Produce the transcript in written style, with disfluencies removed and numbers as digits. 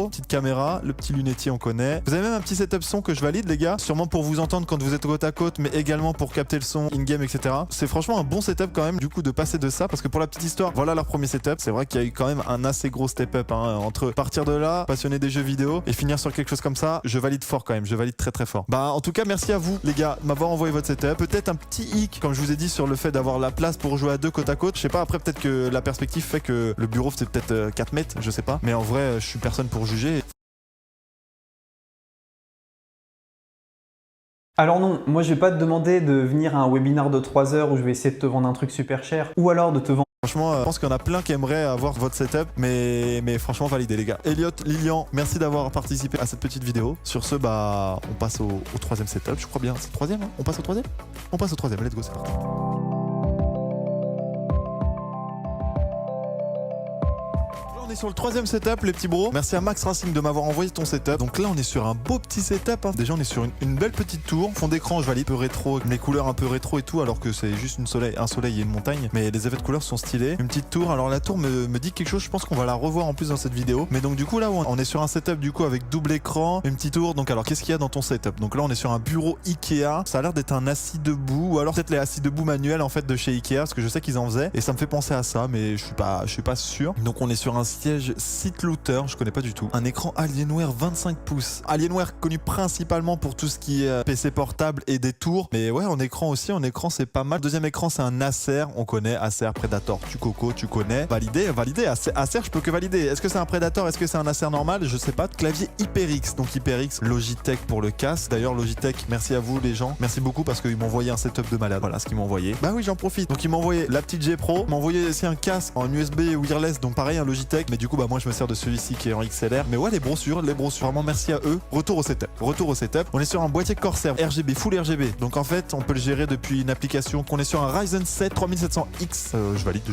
Petite caméra, le petit lunetier on connaît. Vous avez même un petit setup son que je valide les gars, sûrement pour vous entendre quand vous êtes côte à côte, mais également pour capter le son in-game, etc. C'est franchement un bon setup quand même du coup de passer de ça, parce que pour la petite histoire, voilà leur premier setup. C'est vrai qu'il y a eu quand même un assez gros step-up hein, entre partir de là, passionné des jeux vidéo et finir sur quelque chose comme ça. Je valide fort quand même, je valide très très fort. Bah en tout cas merci à vous les gars de m'avoir envoyé votre setup. Peut-être un petit hic comme je vous ai dit sur le fait d'avoir la place pour jouer à deux côte à côte. Je sais pas, après peut-être que la perspective fait que le bureau c'est peut-être 4 mètres, je sais pas. Mais en vrai je suis personne pour juger. Alors non, moi je vais pas te demander de venir à un webinaire de 3 heures où je vais essayer de te vendre un truc super cher, ou alors de te vendre... Franchement, je pense qu'il y en a plein qui aimeraient avoir votre setup, mais franchement validé les gars. Elliot, Lilian, merci d'avoir participé à cette petite vidéo. Sur ce, bah on passe au troisième setup, je crois bien. C'est le troisième, hein? On passe au troisième? On passe au troisième, let's go, c'est parti. On est sur le troisième setup les petits bros. Merci à Max Racing de m'avoir envoyé ton setup. Donc là on est sur un beau petit setup hein. Déjà on est sur une belle petite tour. Fond d'écran je valide, un peu rétro, les couleurs un peu rétro et tout, alors que c'est juste un soleil et une montagne. Mais les effets de couleurs sont stylés. Une petite tour, alors la tour me dit quelque chose, je pense qu'on va la revoir en plus dans cette vidéo. Mais donc du coup là on est sur un setup du coup avec double écran, une petite tour. Donc alors qu'est-ce qu'il y a dans ton setup? Donc là on est sur un bureau Ikea. Ça a l'air d'être un assis debout, ou alors peut-être les assis debout manuels en fait de chez Ikea, parce que je sais qu'ils en faisaient. Et ça me fait penser à ça, mais je suis pas sûr. Donc on est sur un siège Looter, je connais pas du tout. Un écran Alienware 25 pouces. Alienware connu principalement pour tout ce qui est PC portable et des tours. Mais ouais, en écran aussi, en écran c'est pas mal. Deuxième écran c'est un Acer, on connaît Acer Predator, tu coco, tu connais. Validé. Acer, je peux que valider. Est-ce que c'est un Predator, est-ce que c'est un Acer normal? Je sais pas. Clavier HyperX, donc HyperX, Logitech pour le casque. D'ailleurs Logitech, merci à vous les gens. Merci beaucoup parce qu'ils m'ont envoyé un setup de malade. Voilà ce qu'ils m'ont envoyé. Bah oui, j'en profite. Donc ils m'ont envoyé la petite G Pro, ils m'ont envoyé aussi un casque en USB wireless, donc pareil un Logitech. Mais du coup bah moi je me sers de celui-ci qui est en XLR. Mais ouais, les brossures, vraiment merci à eux. Retour au setup. On est sur un boîtier Corsair RGB, full RGB. Donc en fait, on peut le gérer depuis une application. On est sur un Ryzen 7 3700X. Je valide.